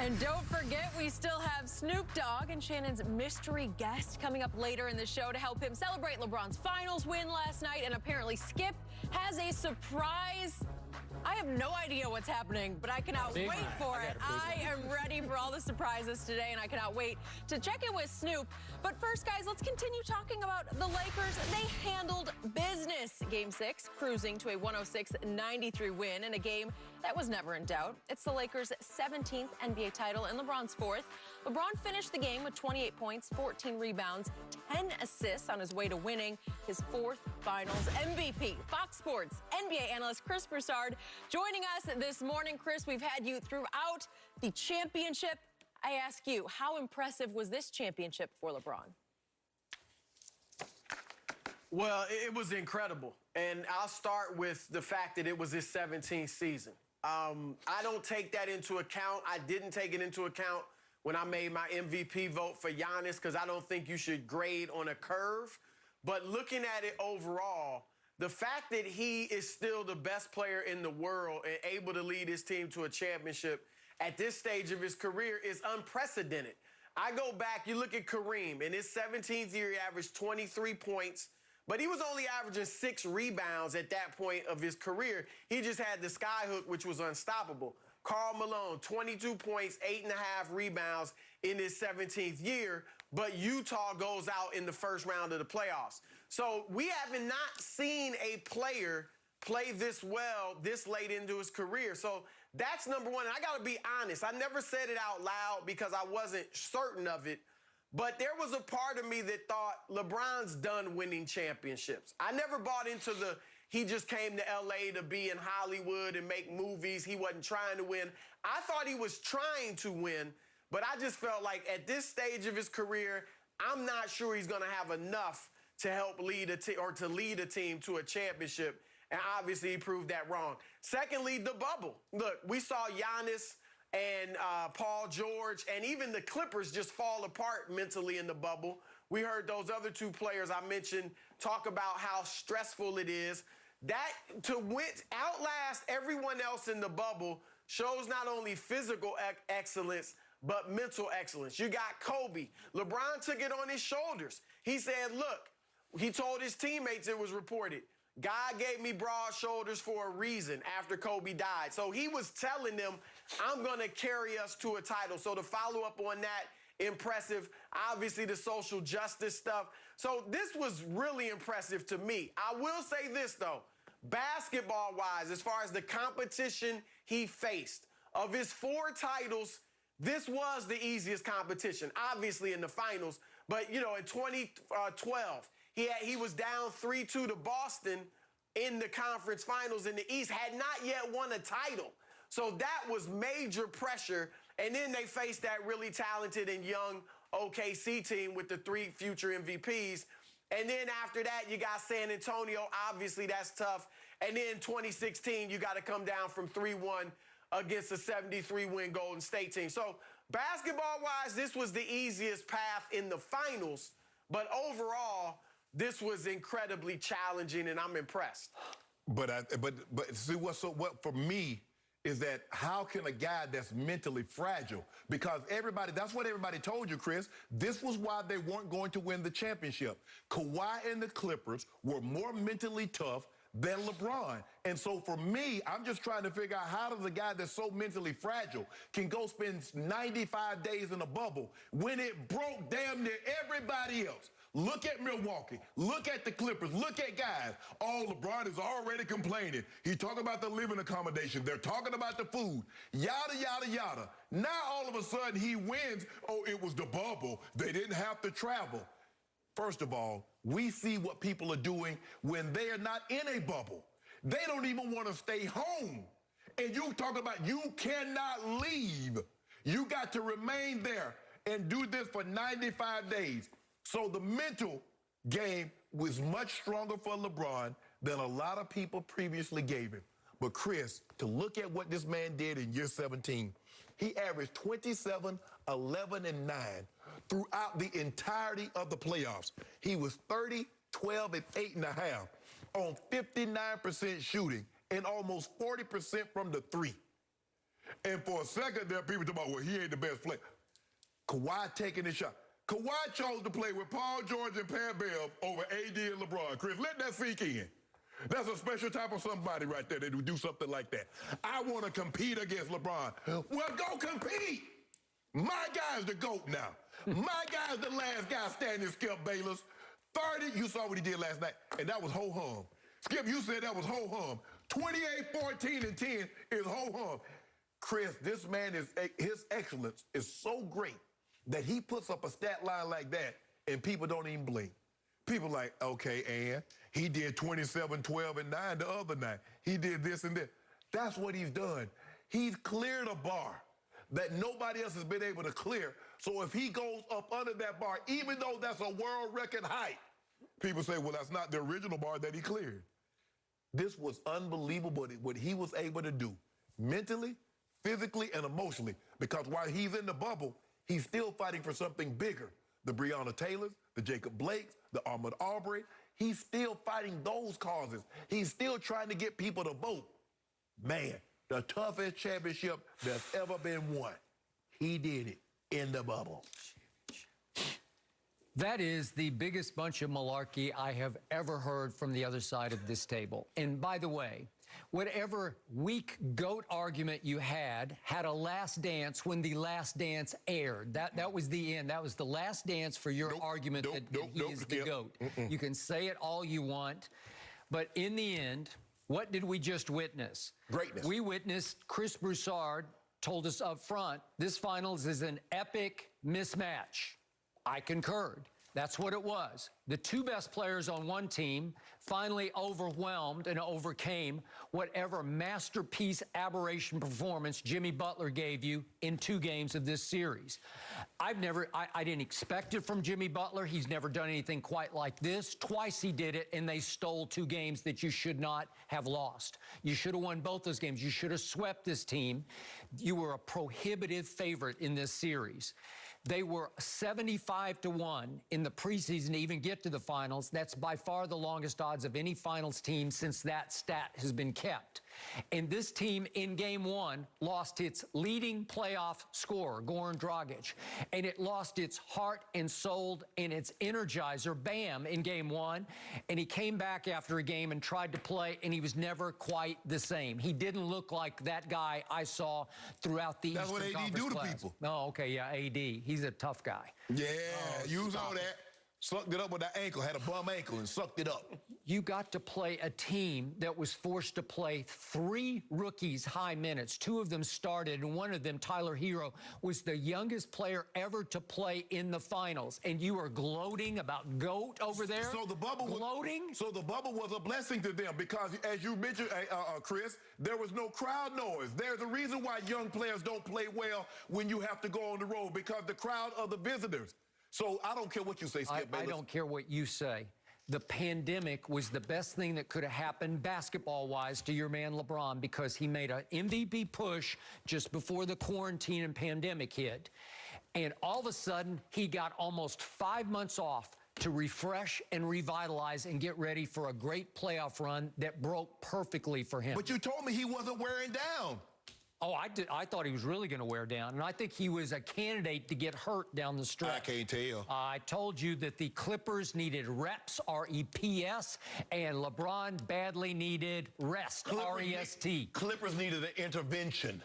And don't forget, we still have Snoop Dogg and Shannon's mystery guest coming up later in the show to help him celebrate LeBron's finals win last night. And apparently Skip has a surprise. I have no idea what's happening, but I cannot wait for it. I am ready for all the surprises today, and I cannot wait to check in with Snoop. But first, guys, let's continue talking about the Lakers. They handled business. Game 6, cruising to a 106-93 win in a game that was never in doubt. It's the Lakers' 17th NBA title and LeBron's 4th. LeBron finished the game with 28 points, 14 rebounds, 10 assists on his way to winning his 4th Finals MVP. Fox Sports NBA analyst Chris Broussard joining us this morning. Chris, we've had you throughout the championship. I ask you, how impressive was this championship for LeBron? Well, it was incredible. And I'll start with the fact that it was his 17th season. I don't take that into account. I didn't take it into account when I made my MVP vote for Giannis, because I don't think you should grade on a curve. But looking at it overall, the fact that he is still the best player in the world and able to lead his team to a championship at this stage of his career is unprecedented. I go back, you look at Kareem. In his 17th year, he averaged 23 points, but he was only averaging 6 rebounds at that point of his career. He just had the skyhook, which was unstoppable. Karl Malone, 22 points, 8.5 rebounds in his 17th year, but Utah goes out in the first round of the playoffs. So we have not seen a player play this well this late into his career. So that's number one. And I got to be honest. I never said it out loud because I wasn't certain of it. But there was a part of me that thought LeBron's done winning championships. I never bought into the he just came to L.A. to be in Hollywood and make movies. He wasn't trying to win. I thought he was trying to win, but I just felt like at this stage of his career, I'm not sure he's going to have enough to help lead a team or to lead a team to a championship. And obviously he proved that wrong. Secondly, the bubble. Look, we saw Giannis and Paul George and even the Clippers just fall apart mentally in the bubble. We heard those other 2 players I mentioned talk about how stressful it is. That to outlast everyone else in the bubble shows not only physical excellence, but mental excellence. You got Kobe. LeBron took it on his shoulders. He said, look, he told his teammates, it was reported, God gave me broad shoulders for a reason after Kobe died. So he was telling them, I'm going to carry us to a title. So to follow up on that, impressive. Obviously, the social justice stuff. So this was really impressive to me. I will say this, though. Basketball-wise, as far as the competition he faced, of his 4 titles, this was the easiest competition, obviously in the finals. But, you know, in 2012, he was down 3-2 to Boston in the conference finals in the East, had not yet won a title. So that was major pressure. And then they faced that really talented and young OKC team with the 3 future MVPs. And then after that, you got San Antonio. Obviously, that's tough. And then 2016, you got to come down from 3-1 against a 73-win Golden State team. So basketball-wise, this was the easiest path in the finals. But overall, this was incredibly challenging, and I'm impressed. But see, what for me is that how can a guy that's mentally fragile, because that's what everybody told you, Chris. This was why they weren't going to win the championship. Kawhi and the Clippers were more mentally tough than LeBron. And so for me, I'm just trying to figure out how does a guy that's so mentally fragile can go spend 95 days in a bubble when it broke damn near everybody else. Look at Milwaukee. Look at the Clippers. Look at guys. Oh, LeBron is already complaining. He's talking about the living accommodation. They're talking about the food. Yada, yada, yada. Now, all of a sudden, he wins. Oh, it was the bubble. They didn't have to travel. First of all, we see what people are doing when they are not in a bubble. They don't even want to stay home. And you talk about you cannot leave. You got to remain there and do this for 95 days. So the mental game was much stronger for LeBron than a lot of people previously gave him. But Chris, to look at what this man did in year 17, he averaged 27, 11, and 9 throughout the entirety of the playoffs. He was 30, 12, and 8.5 on 59% shooting and almost 40% from the 3. And for a second there, people talking about, well, he ain't the best player. Kawhi taking the shot. Kawhi chose to play with Paul George and Pat Bev over AD and LeBron. Chris, let that sink in. That's a special type of somebody right there that would do something like that. I want to compete against LeBron. Well, go compete. My guy's the GOAT now. My guy's the last guy standing, Skip Bayless. 30, you saw what he did last night, and that was ho-hum. Skip, you said that was ho-hum. 28, 14, and 10 is ho-hum. Chris, this man his excellence is so great that he puts up a stat line like that, and people don't even blink. People like, okay, and he did 27, 12, and 9 the other night. He did this and that. That's what he's done. He's cleared a bar that nobody else has been able to clear. So if he goes up under that bar, even though that's a world record height, people say, well, that's not the original bar that he cleared. This was unbelievable what he was able to do mentally, physically, and emotionally, because while he's in the bubble, he's still fighting for something bigger. The Breonna Taylors, the Jacob Blakes, the Ahmaud Arbery. He's still fighting those causes. He's still trying to get people to vote. Man, the toughest championship that's ever been won. He did it in the bubble. That is the biggest bunch of malarkey I have ever heard from the other side of this table. And by the way, whatever weak GOAT argument you had a last dance when the last dance aired. That was the end. That was the last dance for your argument that he is the GOAT. You can say it all you want, but in the end, what did we just witness? Greatness. We witnessed Chris Broussard told us up front, this finals is an epic mismatch. I concurred. That's what it was. The two best players on one team finally overwhelmed and overcame whatever masterpiece aberration performance Jimmy Butler gave you in 2 games of this series. I didn't expect it from Jimmy Butler. He's never done anything quite like this. Twice he did it, and they stole 2 games that you should not have lost. You should have won both those games. You should have swept this team. You were a prohibitive favorite in this series. They were 75-1 in the preseason to even get to the finals. That's by far the longest odds of any finals team since that stat has been kept. And this team in Game 1 lost its leading playoff scorer, Goran Dragic, and it lost its heart and soul and its energizer, Bam, in Game 1. And he came back after a game and tried to play, and he was never quite the same. He didn't look like that guy I saw throughout the Eastern Conference. That's what AD do to people. Oh, okay, yeah, AD. He's a tough guy. Yeah, you saw that. Sucked it up with that ankle, had a bum ankle and sucked it up. You got to play a team that was forced to play 3 rookies high minutes. 2 of them started, and one of them, Tyler Hero, was the youngest player ever to play in the finals. And you are gloating about GOAT over there? So the bubble gloating? So the bubble was a blessing to them because, as you mentioned, Chris, there was no crowd noise. There's a reason why young players don't play well when you have to go on the road, because the crowd are the visitors. So I don't care what you say, Skip Bayless. I don't care what you say. The pandemic was the best thing that could have happened basketball-wise to your man LeBron, because he made an MVP push just before the quarantine and pandemic hit. And all of a sudden, he got almost 5 months off to refresh and revitalize and get ready for a great playoff run that broke perfectly for him. But you told me he wasn't wearing down. Oh, I thought he was really going to wear down, and I think he was a candidate to get hurt down the stretch. I can't tell. I told you that the Clippers needed reps, R-E-P-S, and LeBron badly needed rest, R-E-S-T. Clippers needed an intervention.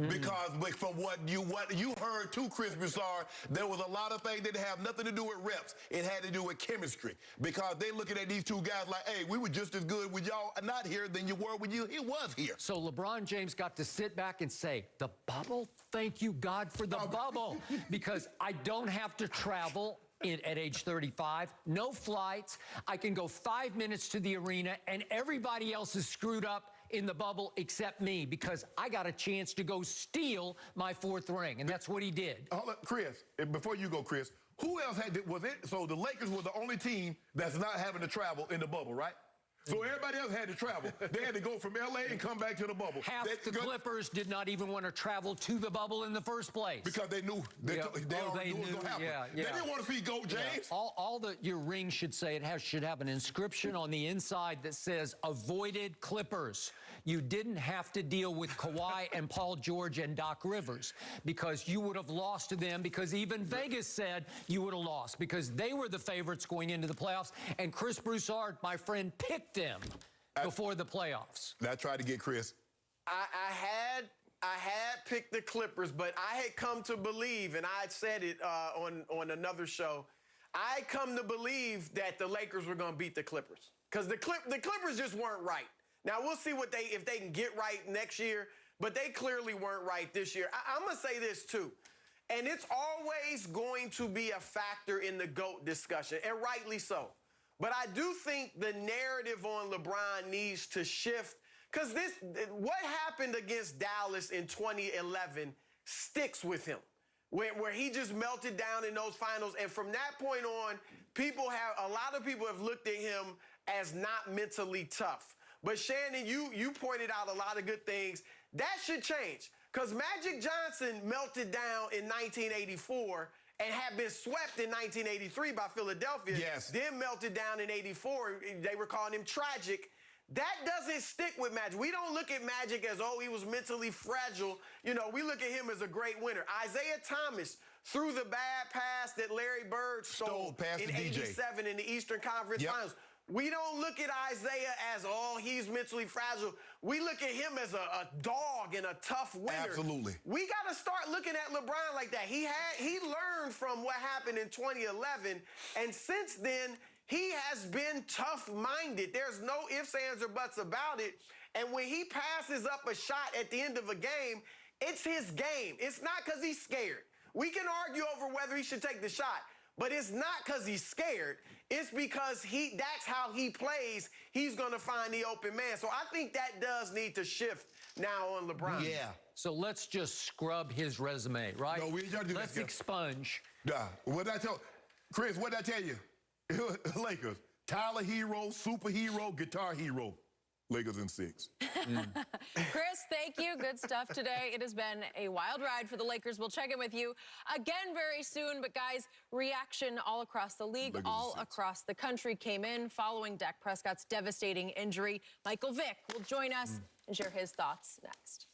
Because from what you heard too, Chris Broussard, there was a lot of things that have nothing to do with reps. It had to do with chemistry. Because they looking at these 2 guys like, hey, we were just as good with y'all not here than you were when he was here. So LeBron James got to sit back and say, the bubble? Thank you, God, for the bubble. Because I don't have to travel at age 35, no flights. I can go 5 minutes to the arena, and everybody else is screwed up in the bubble except me, because I got a chance to go steal my 4th ring, and that's what he did. Chris, before you go, Chris, who else was it? So the Lakers were the only team that's not having to travel in the bubble, right? So everybody else had to travel. They had to go from L.A. and come back to the bubble. Half the Clippers did not even want to travel to the bubble in the first place. Because they knew they already knew it was going to happen. They didn't want to see GOAT James. All your rings should say should have an inscription on the inside that says "Avoided Clippers." You didn't have to deal with Kawhi and Paul George and Doc Rivers because you would have lost to them, because even Vegas said you would have lost because they were the favorites going into the playoffs, and Chris Broussard, my friend, picked them before the playoffs. I tried to get Chris. I had picked the Clippers, but I had come to believe, and I had said it on another show, I come to believe that the Lakers were going to beat the Clippers because the Clippers just weren't right. Now, we'll see if they can get right next year, but they clearly weren't right this year. I'm going to say this, too, and it's always going to be a factor in the GOAT discussion, and rightly so. But I do think the narrative on LeBron needs to shift because what happened against Dallas in 2011 sticks with him, where he just melted down in those finals. And from that point on, a lot of people have looked at him as not mentally tough. But Shannon, you pointed out a lot of good things. That should change because Magic Johnson melted down in 1984 and had been swept in 1983 by Philadelphia. Yes. Then melted down in 84. They were calling him tragic. That doesn't stick with Magic. We don't look at Magic as, he was mentally fragile. You know, we look at him as a great winner. Isaiah Thomas threw the bad pass that Larry Bird stole past in the DJ. '87 in the Eastern Conference Finals. We don't look at Isaiah as, he's mentally fragile. We look at him as a dog and a tough winner. Absolutely. We got to start looking at LeBron like that. He learned from what happened in 2011, and since then, he has been tough-minded. There's no ifs, ands, or buts about it. And when he passes up a shot at the end of a game, it's his game. It's not because he's scared. We can argue over whether he should take the shot, but it's not because he's scared. It's because that's how he plays. He's going to find the open man. So I think that does need to shift now on LeBron. Yeah. So let's just scrub his resume, right? No, we ain't got to do that. Let's expunge. What did I tell Chris? What did I tell you? Lakers. Tyler Hero, superhero, guitar hero. Lakers in 6. Chris, thank you. Good stuff today. It has been a wild ride for the Lakers. We'll check in with you again very soon. But, guys, reaction all across the league, all across the country came in following Dak Prescott's devastating injury. Michael Vick will join us and share his thoughts next.